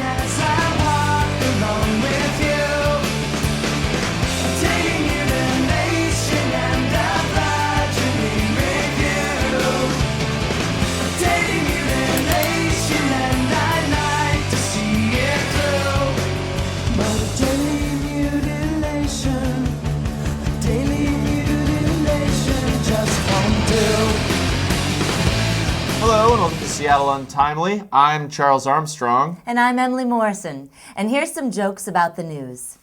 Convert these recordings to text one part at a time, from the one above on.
as I walk along with you. Taking you to the nation and a fly dreaming with you. Taking you to the nation and I'd like to see it through. But a daily mutilation just won't do. Hello and welcome to Seattle Untimely. I'm Charles Armstrong. And I'm Emily Morrison. And here's some jokes about the news.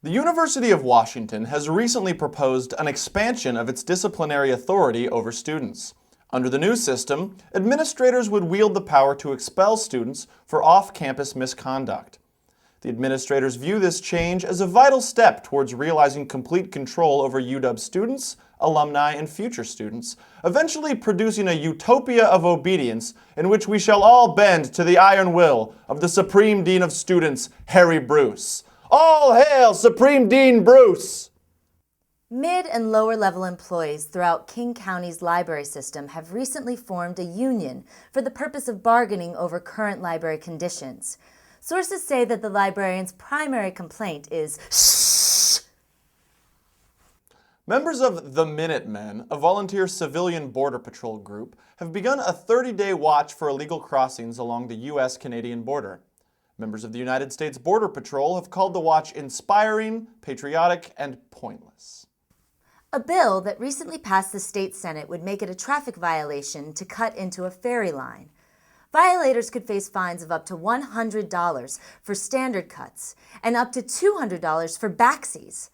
The University of Washington has recently proposed an expansion of its disciplinary authority over students. Under the new system, administrators would wield the power to expel students for off-campus misconduct. The administrators view this change as a vital step towards realizing complete control over UW students, alumni, and future students, eventually producing a utopia of obedience in which we shall all bend to the iron will of the Supreme Dean of Students, Harry Bruce. All hail Supreme Dean Bruce! Mid- and lower-level employees throughout King County's library system have recently formed a union for the purpose of bargaining over current library conditions. Sources say that the librarian's primary complaint is shh. Members of the Minutemen, a volunteer civilian border patrol group, have begun a 30-day watch for illegal crossings along the U.S.-Canadian border. Members of the United States Border Patrol have called the watch inspiring, patriotic, and pointless. A bill that recently passed the state Senate would make it a traffic violation to cut into a ferry line. Violators could face fines of up to $100 for standard cuts and up to $200 for backsies.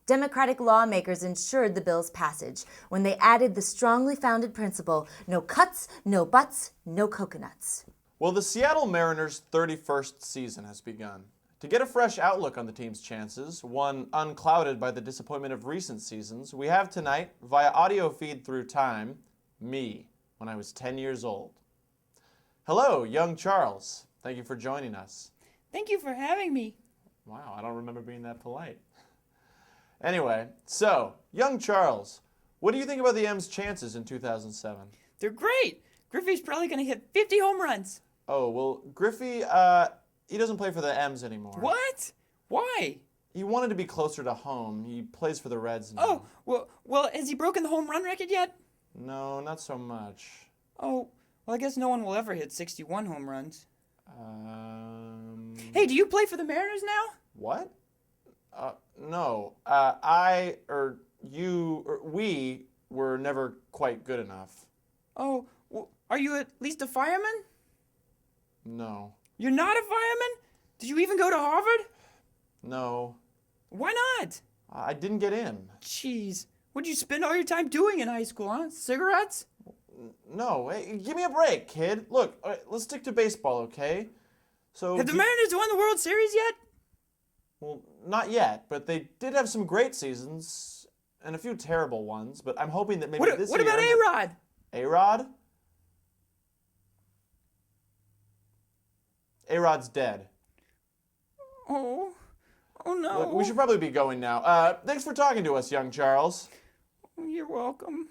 Democratic lawmakers ensured the bill's passage when they added the strongly founded principle, no cuts, no butts, no coconuts. Well, the Seattle Mariners' 31st season has begun. To get a fresh outlook on the team's chances, one unclouded by the disappointment of recent seasons, we have tonight, via audio feed through time, me, when I was 10 years old. Hello, young Charles. Thank you for joining us. Thank you for having me. Wow, I don't remember being that polite. Anyway, so, young Charles, what do you think about the M's chances in 2007? They're great. Griffey's probably going to hit 50 home runs. Oh, well, Griffey, he doesn't play for the M's anymore. What? Why? He wanted to be closer to home. He plays for the Reds now. Oh, well, has he broken the home run record yet? No, not so much. Oh, well, I guess no one will ever hit 61 home runs. Hey, do you play for the Mariners now? What? No. We were never quite good enough. Oh, well, are you at least a fireman? No. You're not a fireman? Did you even go to Harvard? No. Why not? I didn't get in. Jeez, what'd you spend all your time doing in high school, huh? Cigarettes? No. Hey, give me a break, kid. Look, all right, let's stick to baseball, okay? So Have the Mariners won the World Series yet? Well, not yet, but they did have some great seasons and a few terrible ones, but I'm hoping that maybe this year... What about A-Rod? A-Rod? A-Rod's dead. Oh no. Look, we should probably be going now. Thanks for talking to us, young Charles. You're welcome.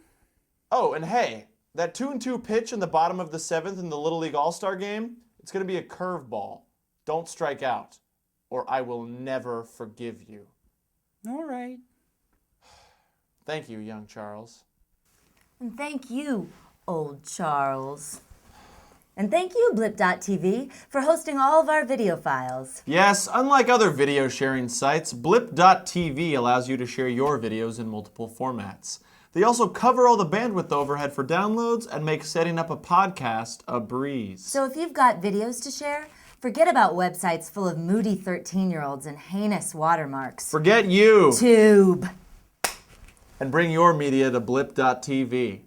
Oh, and hey, that 2-2 pitch in the bottom of the 7th in the Little League All-Star game, it's going to be a curveball. Don't strike out, or I will never forgive you. All right. Thank you, young Charles. And thank you, old Charles. And thank you, Blip.tv, for hosting all of our video files. Yes, unlike other video sharing sites, Blip.tv allows you to share your videos in multiple formats. They also cover all the bandwidth overhead for downloads and make setting up a podcast a breeze. So if you've got videos to share, forget about websites full of moody 13-year-olds and heinous watermarks. Forget you! Tube. And bring your media to Blip.tv.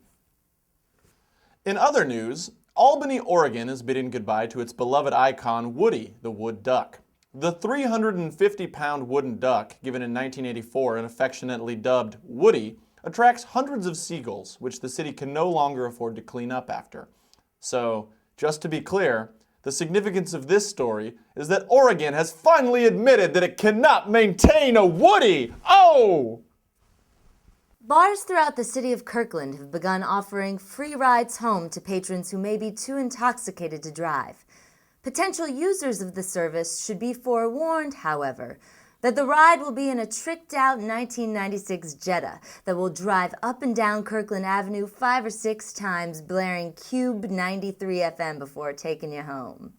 In other news, Albany, Oregon is bidding goodbye to its beloved icon, Woody, the wood duck. The 350-pound wooden duck, given in 1984 and affectionately dubbed Woody, attracts hundreds of seagulls, which the city can no longer afford to clean up after. So, just to be clear, the significance of this story is that Oregon has finally admitted that it cannot maintain a Woody! Oh! Bars throughout the city of Kirkland have begun offering free rides home to patrons who may be too intoxicated to drive. Potential users of the service should be forewarned, however, that the ride will be in a tricked-out 1996 Jetta that will drive up and down Kirkland Avenue 5 or 6 times, blaring Cube 93 FM before taking you home.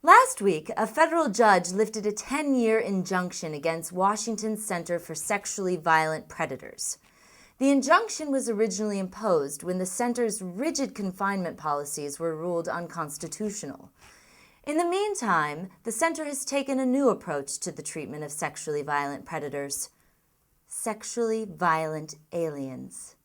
Last week, a federal judge lifted a 10-year injunction against Washington's Center for Sexually Violent Predators. The injunction was originally imposed when the center's rigid confinement policies were ruled unconstitutional. In the meantime, the center has taken a new approach to the treatment of sexually violent predators: sexually violent aliens.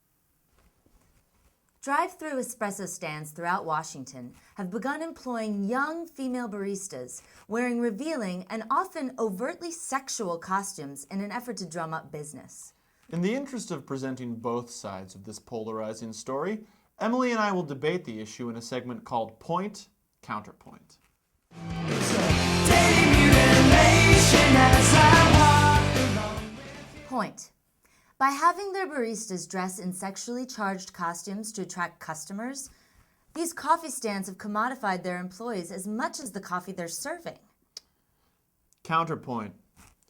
Drive-through espresso stands throughout Washington have begun employing young female baristas wearing revealing and often overtly sexual costumes in an effort to drum up business. In the interest of presenting both sides of this polarizing story, Emily and I will debate the issue in a segment called Point Counterpoint. Point. By having their baristas dress in sexually charged costumes to attract customers, these coffee stands have commodified their employees as much as the coffee they're serving. Counterpoint.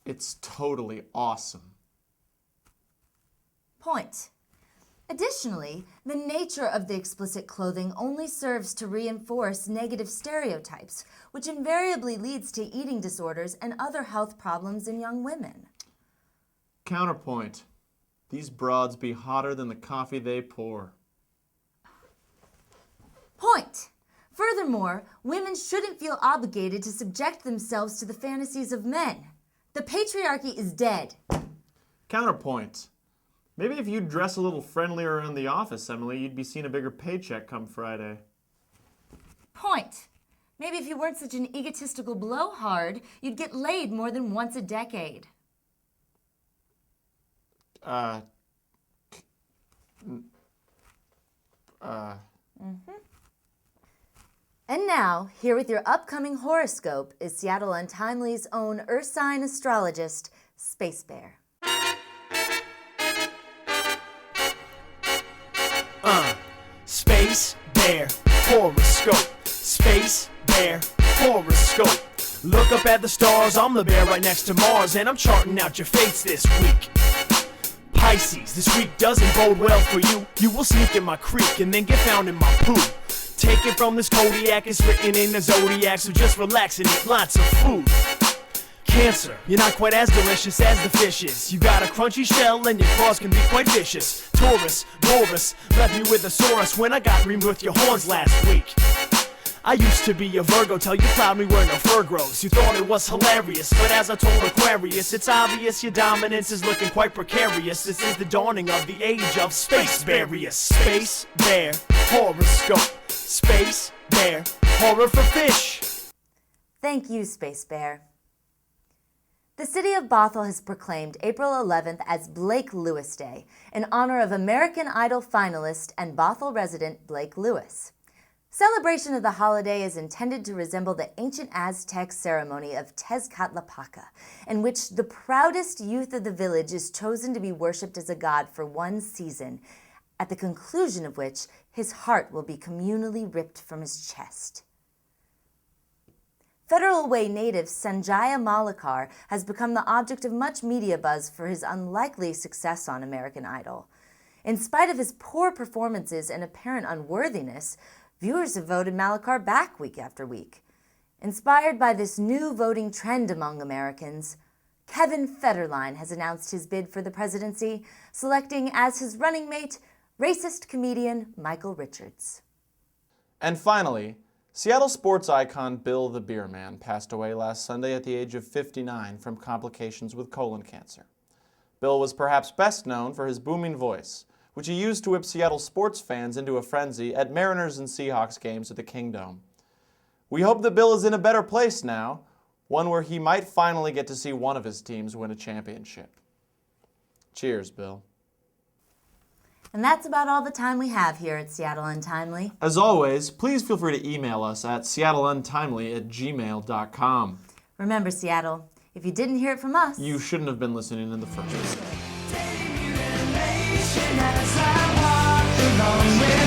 It's totally awesome. Point. Additionally, the nature of the explicit clothing only serves to reinforce negative stereotypes, which invariably leads to eating disorders and other health problems in young women. Counterpoint. These broads be hotter than the coffee they pour. Point. Furthermore, women shouldn't feel obligated to subject themselves to the fantasies of men. The patriarchy is dead. Counterpoint. Maybe if you'd dress a little friendlier around the office, Emily, you'd be seeing a bigger paycheck come Friday. Point. Maybe if you weren't such an egotistical blowhard, you'd get laid more than once a decade. And now, here with your upcoming horoscope is Seattle Untimely's own Earth sign astrologist, Space Bear. Space Bear horoscope. Space Bear horoscope. Look up at the stars, I'm the bear right next to Mars, and I'm charting out your fates this week. Pisces, this week doesn't bode well for you. You will sneak in my creek and then get found in my poo. Take it from this Kodiak, it's written in the zodiac, so just relax and eat lots of food. Cancer, you're not quite as delicious as the fish is. You got a crunchy shell and your claws can be quite vicious. Taurus, Boris, left me with a Saurus when I got reamed with your horns last week. I used to be a Virgo till you plowed me where no fur grows. You thought it was hilarious, but as I told Aquarius, it's obvious your dominance is looking quite precarious. This is the dawning of the age of Space Bearius. Space Bear horoscope. Space Bear horror for fish. Thank you, Space Bear. The city of Bothell has proclaimed April 11th as Blake Lewis Day in honor of American Idol finalist and Bothell resident Blake Lewis. Celebration of the holiday is intended to resemble the ancient Aztec ceremony of Tezcatlipoca, in which the proudest youth of the village is chosen to be worshipped as a god for one season, at the conclusion of which his heart will be communally ripped from his chest. Federal Way native Sanjaya Malakar has become the object of much media buzz for his unlikely success on American Idol. In spite of his poor performances and apparent unworthiness, viewers have voted Malakar back week after week. Inspired by this new voting trend among Americans, Kevin Federline has announced his bid for the presidency, selecting as his running mate racist comedian Michael Richards. And finally, Seattle sports icon Bill the Beer Man passed away last Sunday at the age of 59 from complications with colon cancer. Bill was perhaps best known for his booming voice, which he used to whip Seattle sports fans into a frenzy at Mariners and Seahawks games at the Kingdome. We hope that Bill is in a better place now, one where he might finally get to see one of his teams win a championship. Cheers, Bill. And that's about all the time we have here at Seattle Untimely. As always, please feel free to email us at seattleuntimely@gmail.com. Remember, Seattle, if you didn't hear it from us, You shouldn't have been listening in the first place. As I walk along with